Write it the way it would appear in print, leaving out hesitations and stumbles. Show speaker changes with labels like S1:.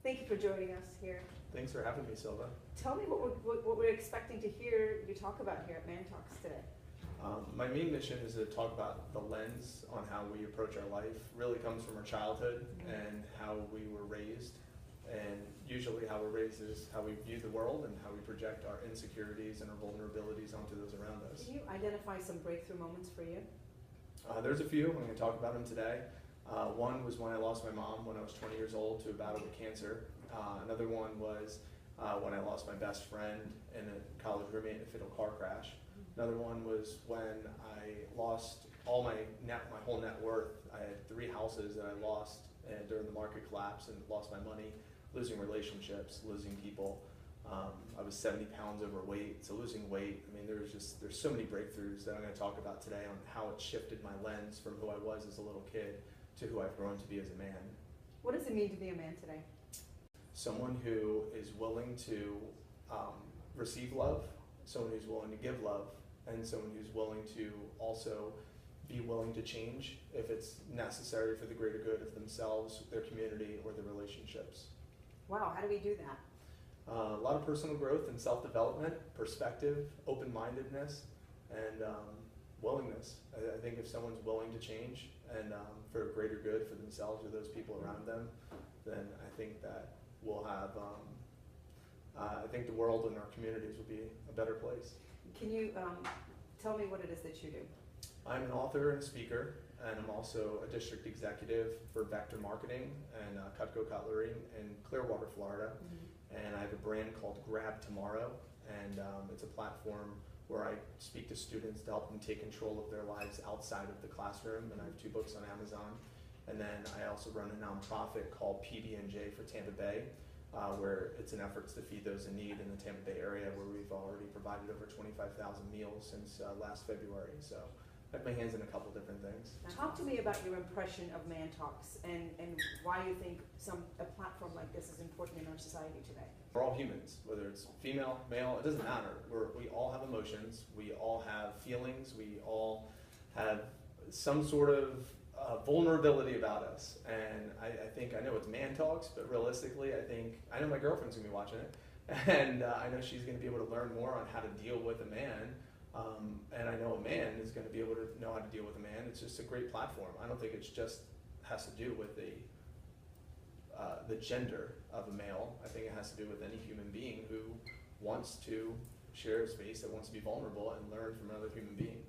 S1: Thank you for joining us here.
S2: Thanks for having me, Silva.
S1: Tell me what we're expecting to hear you talk about here at ManTalks today.
S2: My main mission is to talk about the lens on how we approach our life. Really comes from our childhood and how we were raised. And usually how we're raised is how we view the world and how we project our insecurities and our vulnerabilities onto those around us.
S1: Can you identify some breakthrough moments for you?
S2: There's a few. I'm going to talk about them today. One was when I lost my mom when I was 20 years old to a battle with cancer. Another one was when I lost my best friend and a college roommate in a fatal car crash. Another one was when I lost all my whole net worth. I had 3 houses that I lost during the market collapse and lost my money, losing relationships, losing people. I was 70 pounds overweight, so losing weight. I mean, there's so many breakthroughs that I'm going to talk about today on how it shifted my lens from who I was as a little kid to who I've grown to be as a man.
S1: What does it mean to be a man today?
S2: Someone who is willing to receive love, someone who's willing to give love, and someone who's willing to also be willing to change if it's necessary for the greater good of themselves, their community, or their relationships.
S1: Wow, how do we do that?
S2: A lot of personal growth and self-development, perspective, open-mindedness, and willingness. I think if someone's willing to change and for a greater good for themselves or those people around them, then I think that we'll have, I think the world and our communities will be a better place.
S1: Can you tell me what it is that you do?
S2: I'm an author and speaker, and I'm also a district executive for Vector Marketing and Cutco Cutlery in Clearwater, Florida. And I have a brand called Grab Tomorrow, and it's a platform where I speak to students to help them take control of their lives outside of the classroom, and I have 2 books on Amazon. And then I also run a nonprofit called PB&J for Tampa Bay, where it's an effort to feed those in need in the Tampa Bay area, where we've already provided over 25,000 meals since last February. So I have my hands in a couple different things.
S1: Now, talk to me about your impression of ManTalks and why you think a platform like this is important in our society today.
S2: We're all humans, whether it's female, male, it doesn't matter. We all have emotions, we all have feelings, we all have some sort of vulnerability about us. And I think I know it's ManTalks, but realistically, I know my girlfriend's gonna be watching it, and I know she's gonna be able to learn more on how to deal with a man. And I know a man is going to be able to know how to deal with a man. It's just a great platform. I don't think it's just has to do with the gender of a male. I think it has to do with any human being who wants to share a space, that wants to be vulnerable and learn from another human being.